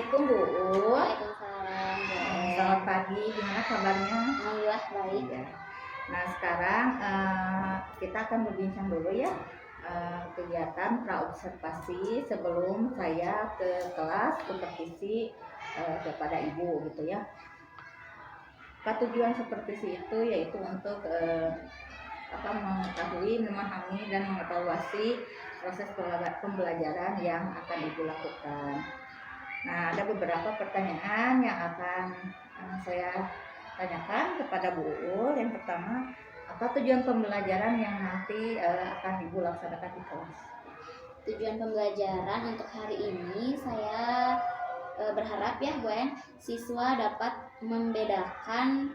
Assalamualaikum Bu. Waalaikumsalam. Selamat pagi, gimana kabarnya? Alhamdulillah baik. Ya. Nah sekarang kita akan berbincang dulu ya kegiatan praobservasi sebelum saya ke kelas supervisi kepada Ibu gitu ya. Tujuan supervisi itu yaitu untuk mengetahui, memahami dan mengevaluasi proses pembelajaran yang akan Ibu lakukan. Nah, ada beberapa pertanyaan yang akan saya tanyakan kepada Bu Uul. Yang pertama, apa tujuan pembelajaran yang nanti akan Ibu laksanakan di kelas? Tujuan pembelajaran untuk hari ini saya berharap ya Bu En, siswa dapat membedakan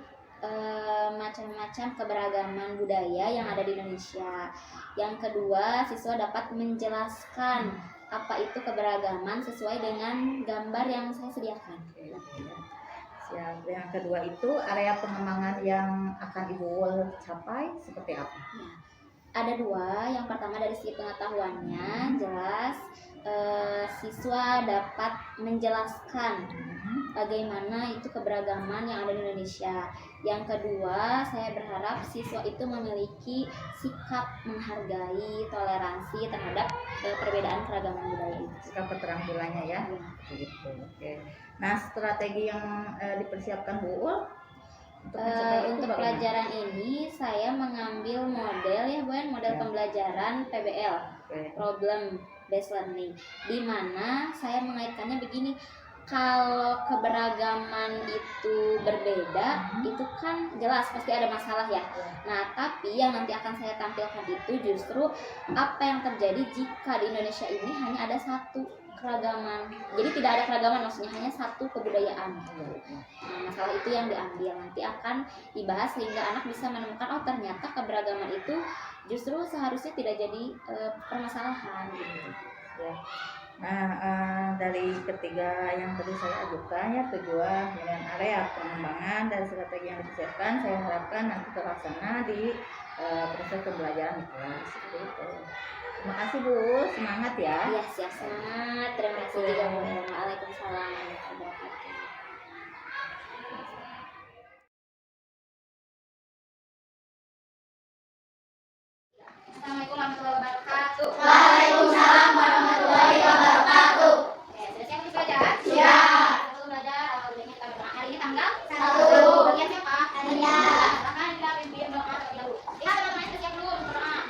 macam-macam keberagaman budaya yang ada di Indonesia. Yang kedua, siswa dapat menjelaskan apa itu keberagaman sesuai dengan gambar yang saya sediakan. Siap. Yang kedua itu area pengembangan yang akan Ibu capai seperti apa? Ya. Ada dua. Yang pertama dari segi pengetahuannya jelas siswa dapat menjelaskan bagaimana itu keberagaman yang ada di Indonesia. Yang kedua, saya berharap siswa itu memiliki sikap menghargai, toleransi terhadap perbedaan keragaman budaya itu. Sikap keterampilannya ya. Gitu. Oke. Nah, strategi yang dipersiapkan Bu Uul untuk pelajaran ini saya mengambil model ya Bu En, model pembelajaran PBL, problem based learning, di mana saya mengaitkannya begini. Kalau keberagaman itu berbeda, itu kan jelas pasti ada masalah ya. Nah, tapi yang nanti akan saya tampilkan itu justru apa yang terjadi jika di Indonesia ini hanya ada satu keragaman. Jadi tidak ada keragaman, maksudnya hanya satu kebudayaan. Nah, masalah itu yang diambil nanti akan dibahas sehingga anak bisa menemukan oh ternyata keberagaman itu justru seharusnya tidak jadi permasalahan gitu. Ya. Nah, dari ketiga yang tadi saya ajukan ya, tujuan dan area pengembangan dan strategi yang disiapkan, saya harapkan nanti terlaksana di proses pembelajaran di kelas. Gitu. Terima kasih Bu, semangat ya. Iya, siap, semangat. Terima kasih juga Bu. Waalaikumsalam warahmatullahi wabarakatuh. Assalamualaikum warahmatullahi wabarakatuh. Waalaikumsalam warahmatullahi wabarakatuh. Sudah siap untuk belajar? Siap. Untuk belajar, hari ini tanggal 1. Bagian siapa? Saya. Silakan kita pimpin doa terlebih dahulu. Lihat teman-teman, kita siap dulu untuk berdoa.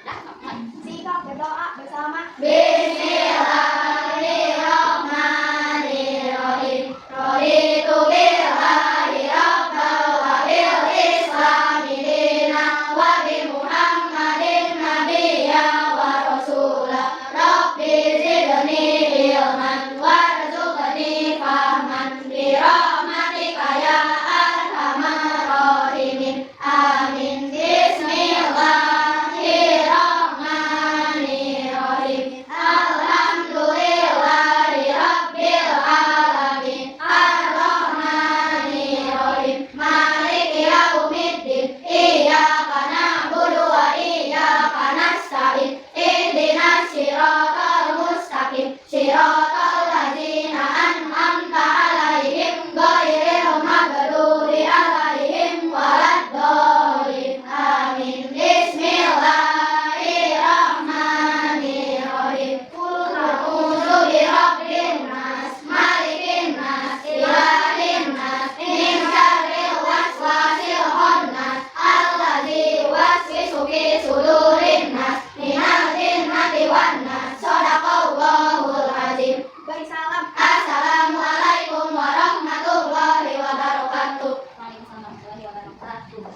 Dah, mulai. Sikap berdoa bersama. Bismillahirrahmanirrahim. Raditu billahi rabban wa bil islami dinan wa bi Muhammadin nabiyyan wa rasulah. Rabbi zidni ilman warzuqni fahman bi rahmatika ya arhamar rahimin. Amin. Bismillahirrahmanirrahim. Alhamdulillahi rabbil alamin. Ar-Rahmanirrahim. Maliki yaumiddin. Iyyaka na'budu wa iyyaka nasta'in. Ihdinas siratal mustaqim. Siratal ladzina an'amta 'alaihim ghairil maghdubi 'alaihim waladdallin. Amin. Bismillahirrahmanirrahim. Qul a'udzu birabbin nas, malikin nas, ilahin nas, min syarril waswasil khannas, alladzi yuwaswisu fi sudurin nas, minal jinnati wan nas. Shadaqallahul azim. Salam. Assalamualaikum warahmatullahi wabarakatuh. Waalaikumsalam warahmatullahi wabarakatuh.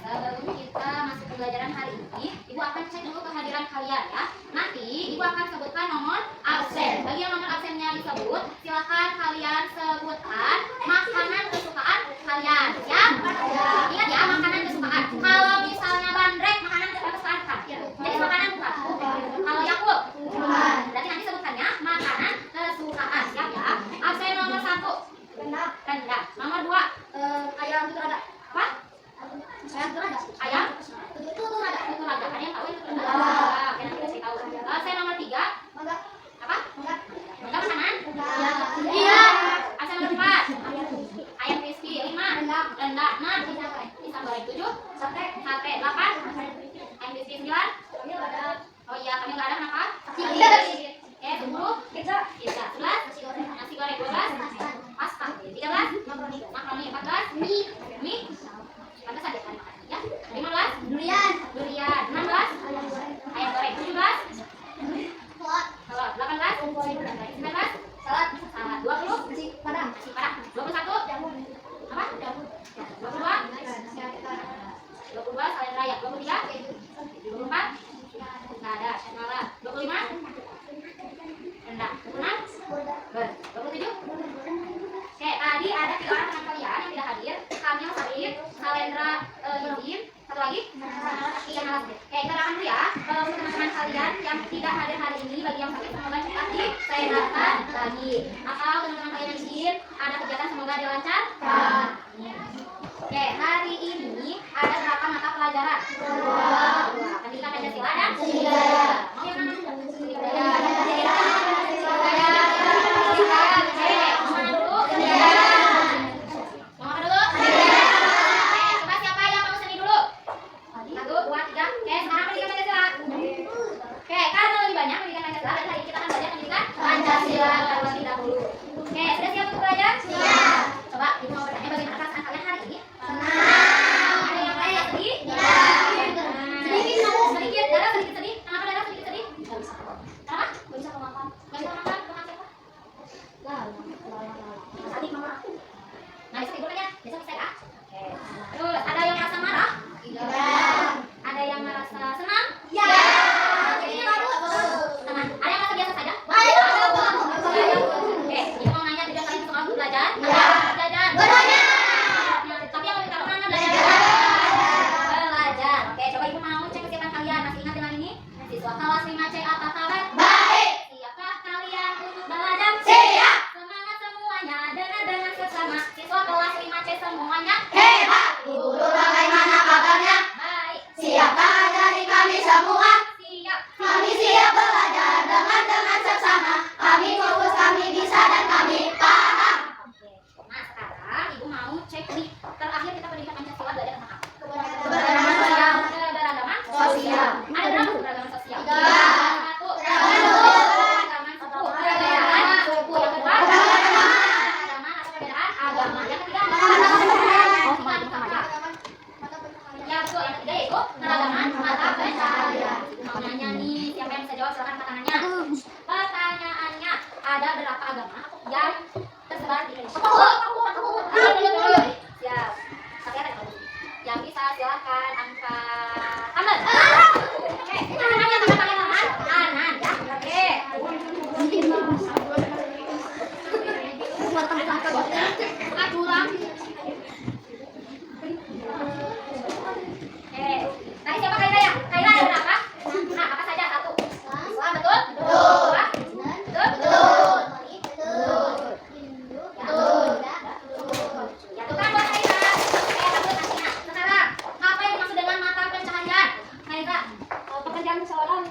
Sebelum kita masuk pembelajaran hari ini, Ibu akan cek dulu kehadiran kalian ya. Nanti Ibu akan sebutkan nomor absen. Bagi yang nomor absennya disebut, silakan kalian sebutkan makanan kesukaan kalian. Ya, ingat ya, makanan kesukaan. Kalau misalnya bandrek, makanan kesukaan kan? Jadi makanan bukan. Kalau Yakult, berarti nanti sebutkannya makanan kesukaan. Siap ya. Absen nomor 1. Rendang. Nomor 2. Ayam itu ada. Apa? Ayam itu ada. Ayam? Itu ada. Itu ada. Ada yang tahu itu? Ada. Oke, nanti kasih tahu. Saya nomor 3. Mangga. kalian yang tidak hadir hari ini, bagi yang sakit semoga cepat disehatkan lagi. Atau teman-teman kalian yang di sini ada kegiatan semoga dilancarkan. Oke, hari ini ada berapa mata pelajaran? Dua. Pendidikan Pancasila dan Budaya. Mau yang mana? Budaya. Pancasila terlebih dahulu. Oke, sudah siap untuk belajar? Siap. Coba ibu mau bertanya bagaimana perasaan kalian hari ini? Senang. Ada yang lain yang sedih? Tidak. Sedikit, Dara sedikit sedih. Kenapa Dara sedikit sedih? Gak bisa. Kenapa? Gak bisa makan. Gak bisa makan? Makan siapa? Tadi mama aku. Nah, bisa tidur ya? Besok bisa ya? Oke. Terus, ada yang merasa marah? Tidak. Ada yang merasa senang? Ya. Ada yang merasa biasa saja? Oke, ibu mau nanya tidak kalian soal belajar? Ya. Belajar. Tapi yang lebih tahu mana belajar? Belajar. Oke, coba ibu mau cek kesiapan kalian. Masih ingat dengan ini? Siswa kelas 5C apa kabar? Baik. Siapkah kalian untuk belajar? Siap. Semangat semuanya, dengan sesama. Siswa kelas 5C semuanya hebat. Ibu guru bagaimana kabarnya? Baik. Siapkah dari kami semua? Siap. Kami siap belajar dengan sesama. Kami fokus, kami bisa dan kami paham. Oke. Nah, sekarang ibu mau cek nih. Terakhir kita pendidikan Pancasila belajar tentang apa? Keberagaman sosial. Keberagaman sosial. Ada berapa keberagaman sosial? Satu. Keberagaman suku. Perbedaan suku. Yang kedua, keberagaman atau perbedaan agama. Yang ketiga, yang ketiga yaitu keragaman mata pencaharian. Mau nanya nih, siapa yang bisa jawab silakan pertanyaannya. Pertanyaannya, ada berapa agama yang tersebar di Indonesia? Siap. Tapi ada yang bisa silakan angkat tangan. Oke, tangannya tangan kanan ya. Oke. Tadi siapa Kaila ya? Kaila ada berapa? Nah, apa saja? Satu. Islam, betul? Dua. Betul. Ya, tuh kan buat Kaila. Bagus hasilnya. Sekarang, apa yang dimaksud dengan mata pencaharian? Kaila, pekerjaan seseorang.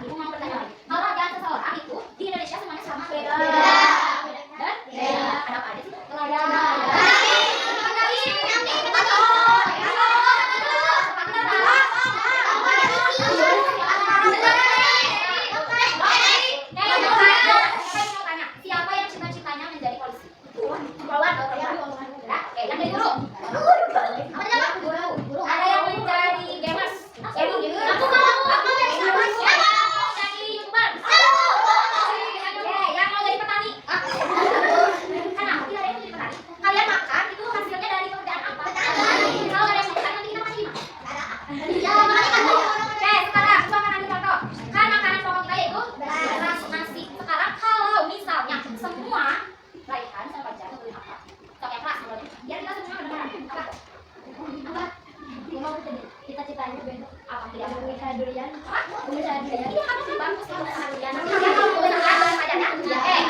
Ibu mau bertanya lagi. Kalau pekerjaan seseorang itu di Indonesia semuanya sama? Beda. Dan? Beda. Ada apa aja sih? Siapa yang cita-citanya menjadi polisi? Yang dari guru. Ada yang menjadi gamers. Aku mau jadi YouTuber. Yang mau jadi petani. Kenapa tidak ada yang jadi petani? Kalian makan itu hasilnya dari pekerjaan apa? Kalau ada yang makan nanti kita makan di mana? Oke, sekarang coba makan di contoh. Kan makanan pokok kita yaitu nasi. Sekarang kalau misalnya semua laihan sama pelajaran itu apa? Pakai kelas menurut. Biar kita semua benar-benar apa? Cita-citanya apa? Tidak mau bisa durian. Apa? Bisa durian. Ini apa sih bagus kalau bisa durian? Kalian mau belajar pelajarannya? Bisa durian.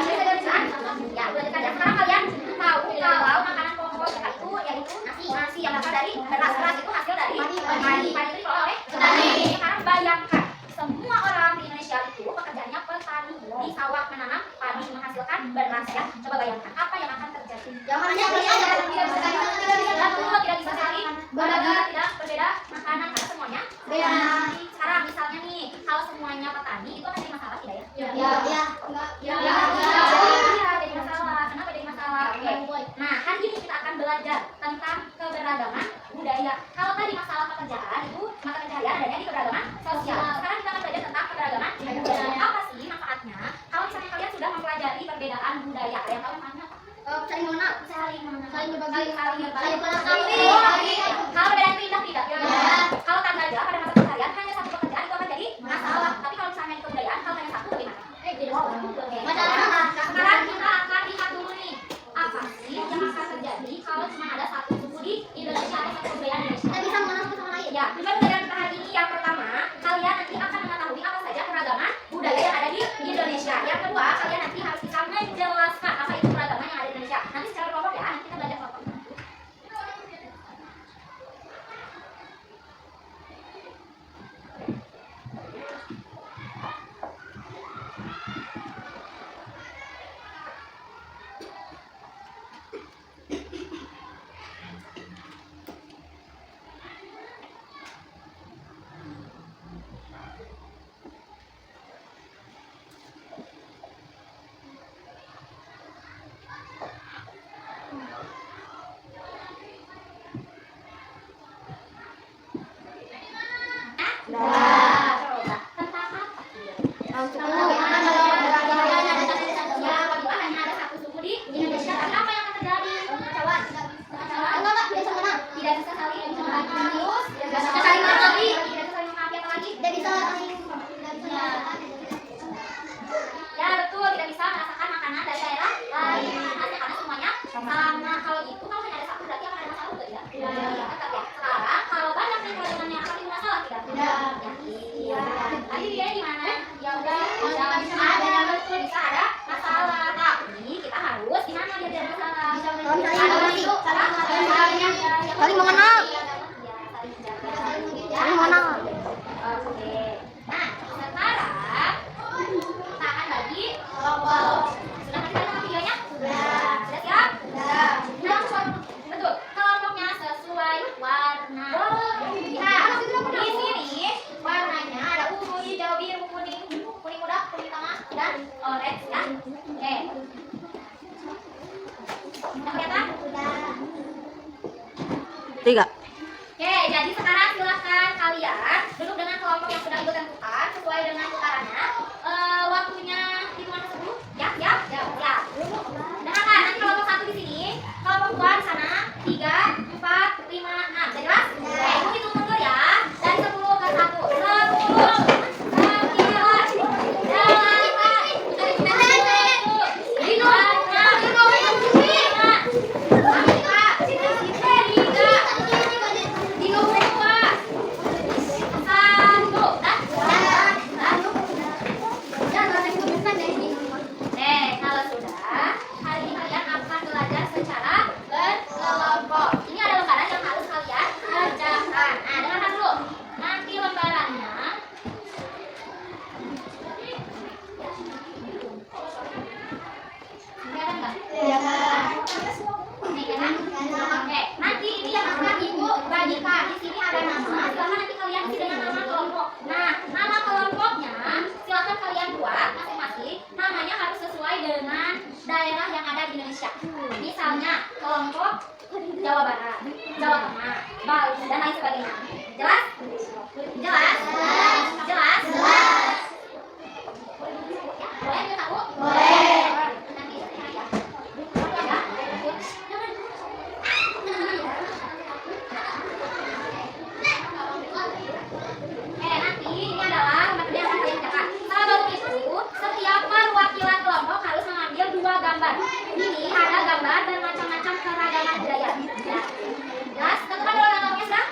Ya, belajar. Sekarang kalian tahu kalau makanan pokok kita itu yaitu nasi yang berasal dari beras itu hasil dari padi itu dikelola oleh petani. Sekarang bayangkan semua orang di Indonesia itu pekerjaannya petani di sawah menanam padi menghasilkan beras ya. Coba bayangkan apa yang akan terjadi. Tidak bisa saling tidak berbeda makanan karena semuanya beda. Sekarang misalnya nih kalau semuanya petani itu akan jadi masalah tidak ya? Ya. Jadi masalah. Kenapa jadi masalah? Oke. Nah, hari ini kita akan belajar tentang keberagaman budaya. Kalau tadi masalah pekerjaan itu mata pencaharian adanya di keberagaman sosial. Sekarang kita akan belajar tentang keberagaman budaya. Apa sih manfaatnya? Kalau misalnya kalian sudah mempelajari perbedaan budaya, ada yang tahu manfaatnya apa? Saling mengenal, saling berbagi, saling melengkapi. Kalau perbedaan itu indah tidak? Kalau tanda aja pada mata pencaharian hanya satu pekerjaan itu akan jadi masalah. Tapi kalau misalnya di kebudayaan, kalau Coba. Tentang apa? Bagaimana hanya ada satu suku di Indonesia, tapi apa yang akan terjadi? Kekacauan. Tidak bisa saling menghargai. Tidak bisa saling menghargai apa lagi? Ya betul, tidak bisa merasakan makanan dari daerah lain karena semuanya sama. Kalau gitu kalau hanya ada satu berarti akan ada masalah juga tidak? Tetap ya. Sekarang kalau banyak nih kalau dengannya akan timbul masalah tidak? Iya. Tadi dia gimana? Ya udah ada betul bisa ada masalah. Tapi kita harus gimana dia tidak masalah? Saling mengenal. Saling mengenal. Oke. Nah, sekarang tahan lagi kelompok. Sudah kita lihat videonya? Sudah siap? Sudah. Betul. Kelompoknya sesuai warna. Nah, di sini warnanya ada ungu, hijau, biru, kuning, kuning muda, kuning tengah, dan orange kan? Oke. Sudah kelihatan? 3. Oke, jadi sekarang silakan kalian duduk dengan kelompok yang sudah ibu tentukan sesuai dengan putarannya. Waktunya hitungan ke 10. Ya. Dengarkan, nanti kelompok 1 di sini, kelompok 2 di sana, 3, 4, 5, 6. Jadi jelas? Oke, ibu hitung mundur ya. Dari 10 ke 1. 10, 9, 8, 9, 10. Kalau sudah, hari ini kalian akan belajar secara berkelompok. Ini ada lembaran yang harus kalian kerjakan. Nah, dengarkan dulu. Nanti lembarannya kelihatan nggak? Nih, kan? Oke, nanti ini yang akan ibu bagikan. Di sini ada nama. Silakan nanti kalian isi dengan nama kelompok. Nah, nama kelompoknya silakan kalian buat masing-masing. Namanya harus sesuai dengan daerah yang ada di Indonesia. Misalnya kelompok Jawa Barat, Jawa Tengah, Bali, dan lain sebagainya. Jelas? Jelas? Jelas? Boleh kita tahu? Boleh. Nanti ya. Nanti ini adalah materi yang akan kalian kerjakan. Kalau itu, setiap perwakilan kelompok harus mengambil 2 gambar. Ini ada gambar bermacam-macam keragaman budaya. Jelas? Tentukan dulu gambarnya sudah?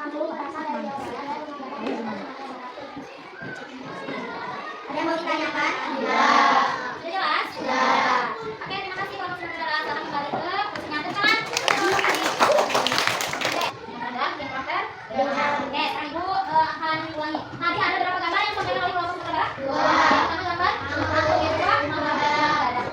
Ada yang mau ditanyakan? Sudah jelas? Sudah. Oke, terima kasih kalau sudah jelas. Sekarang kembali ke kursinya depan. Oke, ada yang proper? Oke, sekarang Ibu akan ulangi. Nanti ada berapa gambar yang disampaikan oleh kelompok saudara? Dua. Satu gambar? Yang kedua? Ada.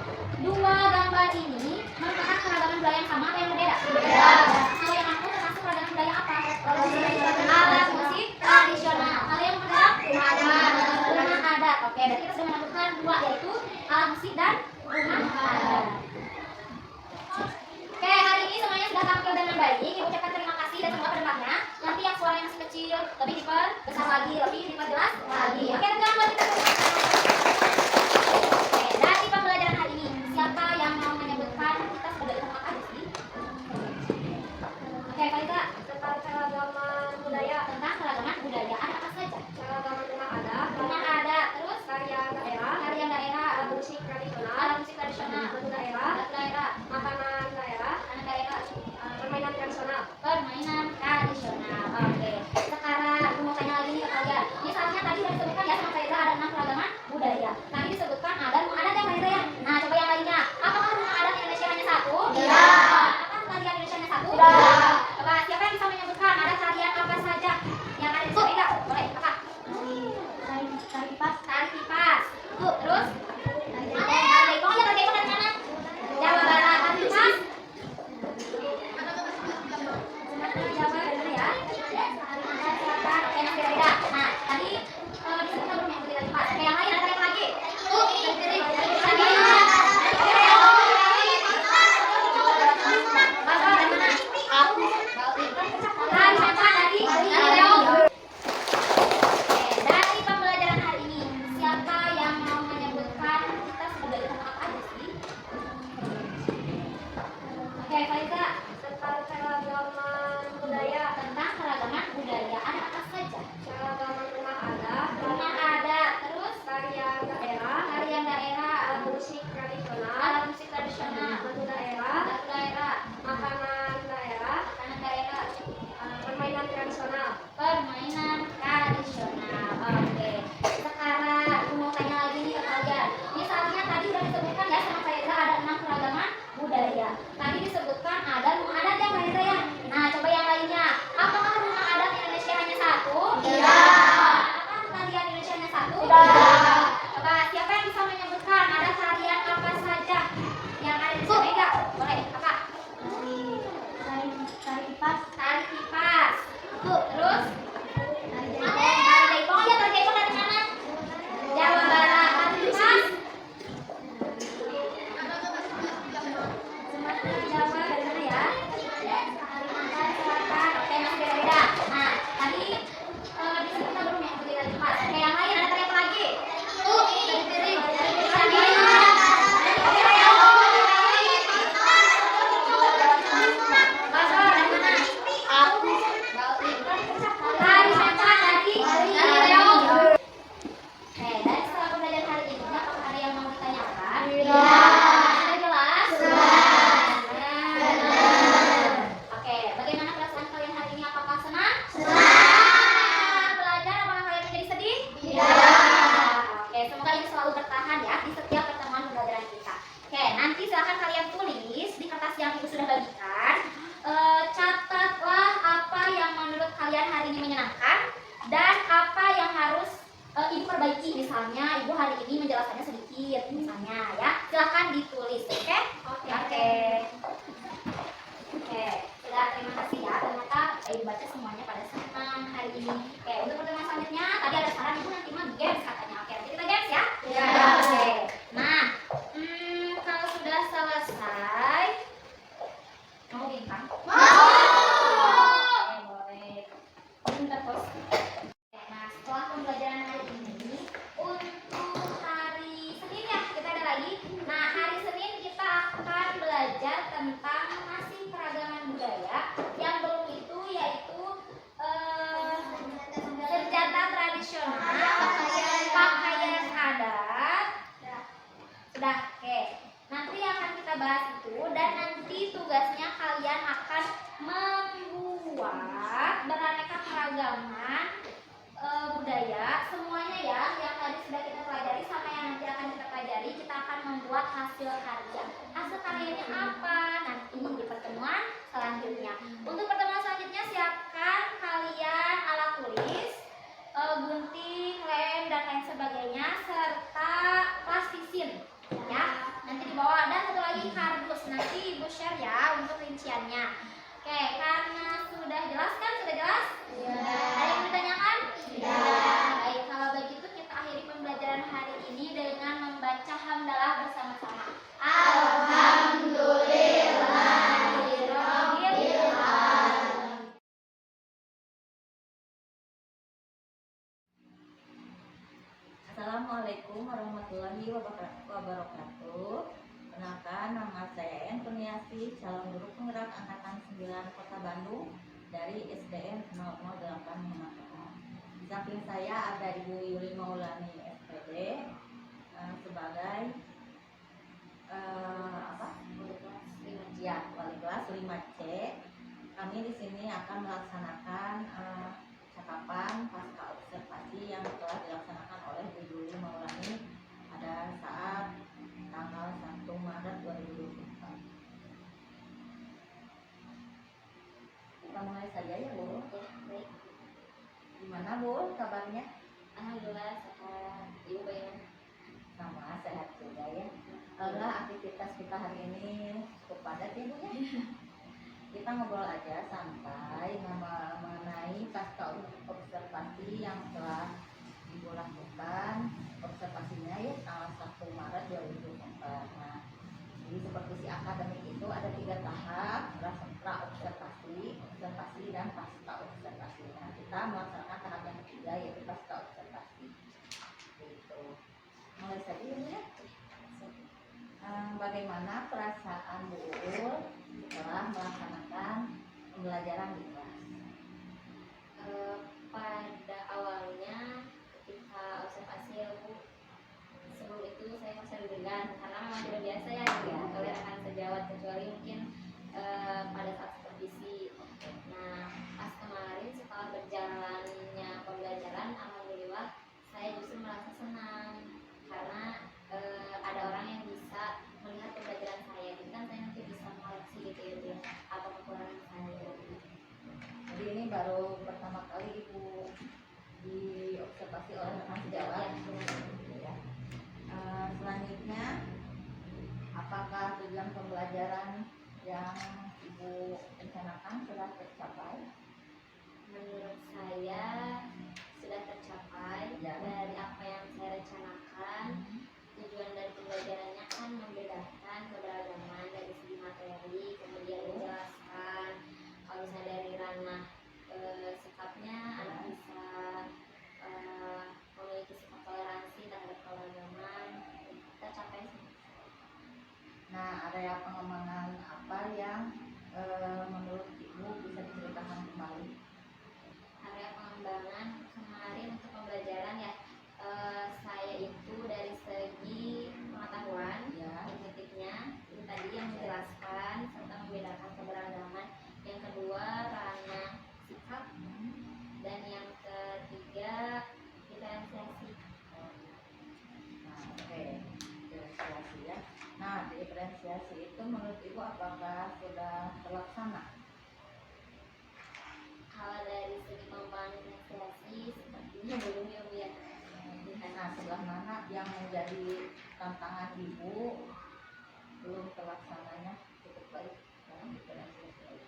Dua gambar ini merupakan keragaman budaya yang sama atau yang berbeda? Berbeda. Kalau yang aku termasuk keragaman budaya apa? Alat musik tradisional. Kalau yang kedua? Rumah adat. Oke, berarti kita sudah menemukan dua, yaitu alat musik dan rumah adat. Oke, hari ini semuanya sudah tampil dengan baik. Ibu ucapkan terima kasih dan semoga kedepannya nanti yang suaranya masih kecil lebih diperbesar lagi, lebih diperjelas lagi. Oke, teman-teman, buat kita. Oke, dari pembelajaran hari ini, siapa yang mau menyebutkan kita sudah tentang apa sih? Oke, Kak Ika, tentang keragaman budaya. Tentang keragaman budaya, ada apa saja? Keragaman rumah adat, terus tarian daerah, alat musik tradisional, lagu daerah, makanan daerah, permainan tradisional. Oke. Sekarang aku mau tanya lagi nih ke kalian. Misalnya tadi sudah disebutkan ya sama Faiza ada 6 keragaman budaya. Tadi disebutkan ada rumah adat ya Faiza ya. Nah, coba yang lainnya. Apakah rumah adat Indonesia hanya satu? Tidak. Apakah tarian Indonesia hanya satu? Tidak. Coba siapa yang bisa menyebutkan ada tarian apa saja yang ada di Faiza? Boleh, apa? Tari tipas. Terus? Tari Daipong ya, tari Daipong dari mana? Jawa Barat. Tari tipas? Jawa dari mana ya? Oke, masih beda. Nah, tadi disebutkan belum yang tari tipas. Oke, yang lain ada tari apa lagi? Dari pembelajaran hari ini, siapa yang mau menyebutkan kita sudah belajar tentang apa aja sih? Oke, Faiza, tentang keragaman budaya. Tentang keragaman budaya, ada apa saja? Keragaman rumah adat, terus tarian daerah, alat musik tradisional, lagu daerah, makanan daerah, permainan tradisional. Oke. Sekarang aku mau tanya lagi nih ke kalian. Misalnya tadi sudah disebutkan ya sama Faiza ada 6 keragaman budaya. Tadi disebutkan ada rumah adat ya Faiza ya. Nah, coba yang lainnya. Apakah rumah adat Indonesia hanya satu? Tidak. Apakah tarian Indonesia hanya satu? Tidak. Coba siapa yang bisa menyebutkan ada tarian apa saja yang ada di Faiza? Boleh, apa? Tari tipas. Terus? Tari Daipong ya, tari Daipong dari mana? Jawa Barat. Tari tipas? Jawa dari mana ya? Kalimantan Selatan. Oke, masih beda-beda. Nah, tadi disebutkan belum yang tari tipas. Oke, yang lain ada tari apa lagi? Dari setelah pembelajaran hari ini, apakah ada yang mau ditanyakan? Sudah jelas? Oke, bagaimana perasaan kalian hari ini? Apakah senang? Belajar, apakah kalian menjadi sedih? Oke, semoga ini selalu bertahan ya di setiap pertemuan pembelajaran kita. Oke, nanti silakan kalian tulis di kertas yang ibu sudah bagikan. Catatlah apa yang menurut kalian hari ini menyenangkan dan apa yang harus ibu perbaiki. Misalnya ibu hari ini menjelaskannya sedikit misalnya ya, silahkan ditulis. Oke. Sudah, terima kasih ya, ternyata ibu baca semuanya pada senang hari ini. Oke, untuk pertemuan selanjutnya tadi ada saran ibu nanti mah games katanya. Oke, nanti kita games ya. Oke. Nah, kalau sudah selesai mau bintang? Boleh. Bentar, Bos. Nah, setelah pembelajaran hari ini, untuk hari Senin ya, kita ada lagi. Nah, hari Senin kita akan belajar tentang masih keragaman budaya. Yang belum itu yaitu senjata tradisional, pakaian adat. Sudah, oke. Nanti akan kita bahas itu dan nanti tugasnya kalian akan membuat beraneka keberagaman budaya, semuanya ya yang tadi sudah kita pelajari sama yang nanti akan kita pelajari, kita akan membuat hasil karya. Hasil karyanya apa? Nanti di pertemuan selanjutnya. Untuk pertemuan selanjutnya siapkan kalian alat tulis, gunting, lem dan lain sebagainya serta plastisin ya. Nanti dibawa, dan satu lagi kardus. Nanti Ibu share ya untuk rinciannya. Oke, karena sudah jelas kan? Sudah jelas? Iya. Ada yang ditanyakan? Iya. Baik, kalau begitu kita akhiri pembelajaran hari ini dengan membaca hamdalah bersama-sama. Alhamdulillahirabbil alamin. Assalamualaikum warahmatullahi wabarakatuh. Kenalkan, nama saya En Kurniasi, calon guru penggerak angkatan 9 Kota Bandung dari SDN 008 Mataram. Di samping saya ada Ibu Yuli Maulani SPD sebagai wali kelas 5C. Kami di sini akan melaksanakan cakapan pasca observasi yang telah dilaksanakan oleh Bu Yuli Maulani pada saat tanggal 1 Maret 2024. Kita mulai saja ya Bu. Ya, baik. Gimana Bu kabarnya? Alhamdulillah sehat. Ibu bagaimana? Sama sehat juga ya. Alhamdulillah aktivitas kita hari ini cukup padat ya Bu ya. Kita ngobrol aja santai mengenai pasca observasi yang telah Ibu lakukan observasinya ya tanggal 1 Maret 2024. Nah, jadi seperti si akademik itu ada 3 tahap, pra-observasi, observasi dan pasca observasi. Nah, kita melaksanakan tahap yang ketiga yaitu pasca observasi. Gitu. Mulai saja ya Bu ya. Bagaimana perasaan Bu Uul setelah melaksanakan pembelajaran di kelas? Pada awalnya ketika observasi ya Bu, sebelum itu saya merasa deg-degan karena memang tidak biasa ya oleh rekan sejawat, kecuali mungkin pada saat supervisi. Nah, pas kemarin setelah berjalannya pembelajaran, alhamdulillah saya justru merasa senang karena ada orang yang bisa melihat pembelajaran saya, jadi kan saya nanti bisa mengoreksi gitu ya apa kekurangan saya. Jadi ini baru pertama kali Ibu diobservasi oleh rekan sejawat. Ya. Selanjutnya, apakah tujuan pembelajaran yang Ibu rencanakan sudah tercapai? Menurut saya sudah tercapai Ya. dari apa yang saya rencanakan. Tujuan dari pembelajarannya kan membedakan keberagaman dari segi materi, kemudian menjelaskan kalau misalnya dari ranah sikapnya anak bisa memiliki sikap toleransi terhadap keberagaman. Tercapai sih. Nah, area pengembangan apa yang menurut Ibu bisa diceritakan kembali? Area pengembangan kemarin untuk pembelajaran ya, saya itu dari segi pengetahuan Ya. titiknya itu tadi yang menjelaskan serta membedakan keberagaman, yang kedua ranah sikap, dan yang ketiga diferensiasi. Nah, oke. Diferensiasi ya. Nah, diferensiasi itu menurut Ibu apakah sudah terlaksana? Kalau dari segi pengembangan diferensiasi sepertinya belum ya Bu ya. Nah, sebelah mana yang menjadi tantangan Ibu belum terlaksananya cukup baik dalam diferensiasi?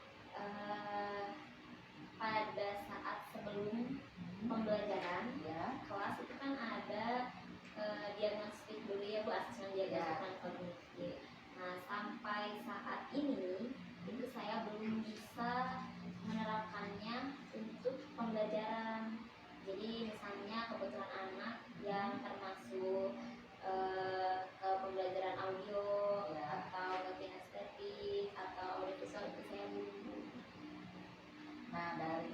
Pada saat sebelum pembelajaran Ya. kelas itu kan ada diagnostik dulu ya Bu, asesmen diagnostik kognitif. Nah, sampai saat ini itu saya belum bisa menerapkannya untuk pembelajaran. Jadi misalnya kebetulan anak yang termasuk ke pembelajaran audio atau ke kinestetik atau audiovisual itu saya belum. Nah, dari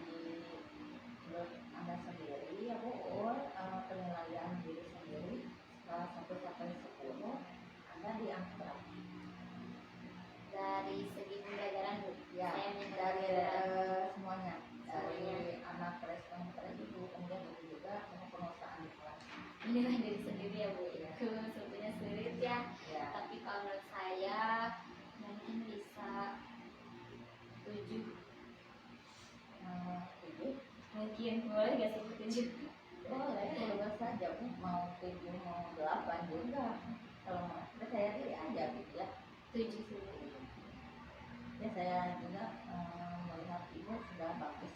menurut Anda sendiri ya Bu, penilaian diri sendiri setelah 1 sampai 10 Anda di angka berapa? Dari segi pembelajaran Bu, Ya, saya menyebut dari pembelajaran semuanya, dari anak respon boleh gak sih 7? Boleh, bebas saja. Mau 7 mau 8 juga. Kalau mau, saya pilih aja gitu ya. 7 sih. Ya saya juga melihat ibu sudah bagus.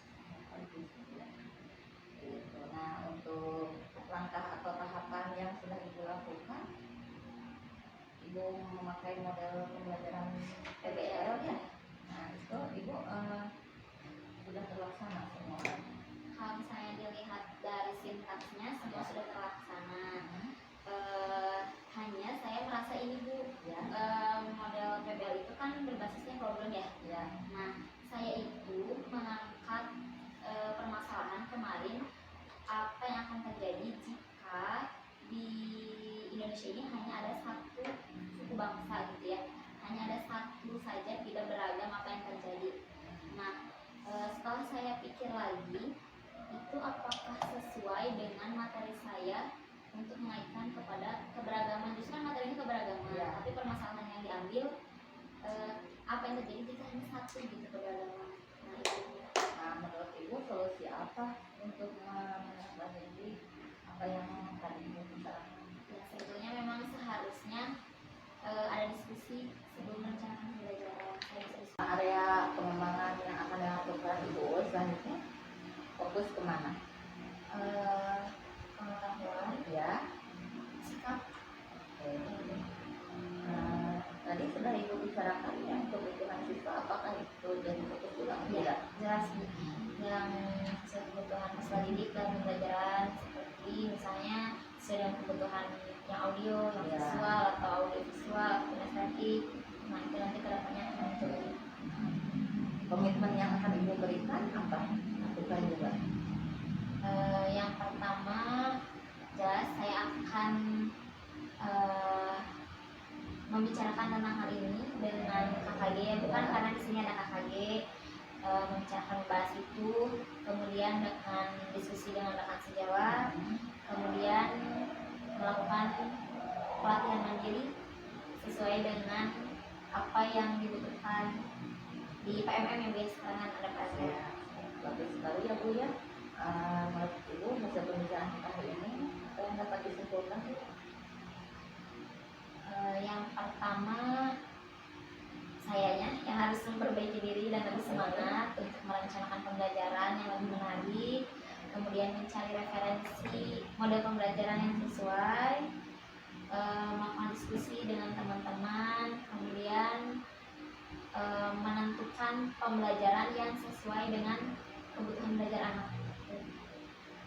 Bagus ya. Gitu. Nah, untuk langkah atau tahapan yang sudah ibu lakukan, ibu memakai model pembelajaran PBL ya. Nah, itu ibu sudah terlaksana semua. Kalau misalnya dilihat dari sintaksnya semua sudah terlaksana. Hanya saya merasa ini Bu, Ya. model PBL itu kan berbasisnya problem ya. Ya. Nah, saya itu mengangkat permasalahan kemarin apa yang akan terjadi jika di Indonesia ini hanya ada satu suku bangsa gitu ya, hanya ada satu saja, tidak beragam apa yang terjadi. Nah, setelah saya pikir lagi, itu apakah sesuai dengan materi saya untuk mengaitkan kepada keberagaman? Justru kan materinya keberagaman, Ya. tapi permasalahan yang diambil apa yang terjadi jika hanya satu gitu keberagaman. Nah, itu. Nah, menurut ibu solusi apa untuk mengatasi apa yang tadi ibu bicarakan? Ya, sebetulnya memang seharusnya ada diskusi sebelum merencanakan pembelajaran. Saya diskusi. Area pengembangan yang akan dilakukan ibu selanjutnya fokus kemana? Pengetahuan, Ya. sikap. Oke. Tadi sudah ibu bicarakan yang kebutuhan siswa, apakah itu jadi fokus juga? Ya, jelas nih. Yang sesuai kebutuhan peserta didik dan pembelajaran, seperti misalnya sesuai dengan kebutuhan yang audio, yang Ya. visual atau audio visual, kinestetik. Nah, itu nanti kedepannya akan mencoba. Komitmen yang akan ibu berikan apa? Lakukan juga. Yang pertama, jelas saya akan membicarakan tentang hal ini dengan KKG, bukan karena di sini ada KKG, membicarakan bahas itu, kemudian dengan diskusi dengan rekan sejawat, kemudian melakukan pelatihan mandiri sesuai dengan apa yang dibutuhkan di PMM yang biasa sekarang ada pelajaran. Ya, bagus sekali ya Bu ya. Menurut ibu hasil pembicaraan kita hari ini apa yang dapat disimpulkan? Yang pertama, sayanya yang harus memperbaiki diri dan lebih semangat untuk merencanakan pembelajaran yang lebih menarik, kemudian mencari referensi model pembelajaran yang sesuai, melakukan diskusi dengan teman-teman, kemudian menentukan pembelajaran yang sesuai dengan kebutuhan belajar anak.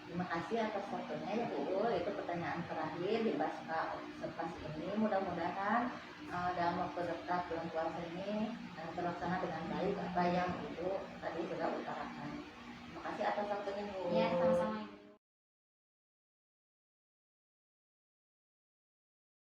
Terima kasih atas waktunya ya Bu. Itu pertanyaan terakhir di pasca observasi ini. Mudah-mudahan dalam waktu dekat bulan puasa ini terlaksana dengan baik apa yang Ibu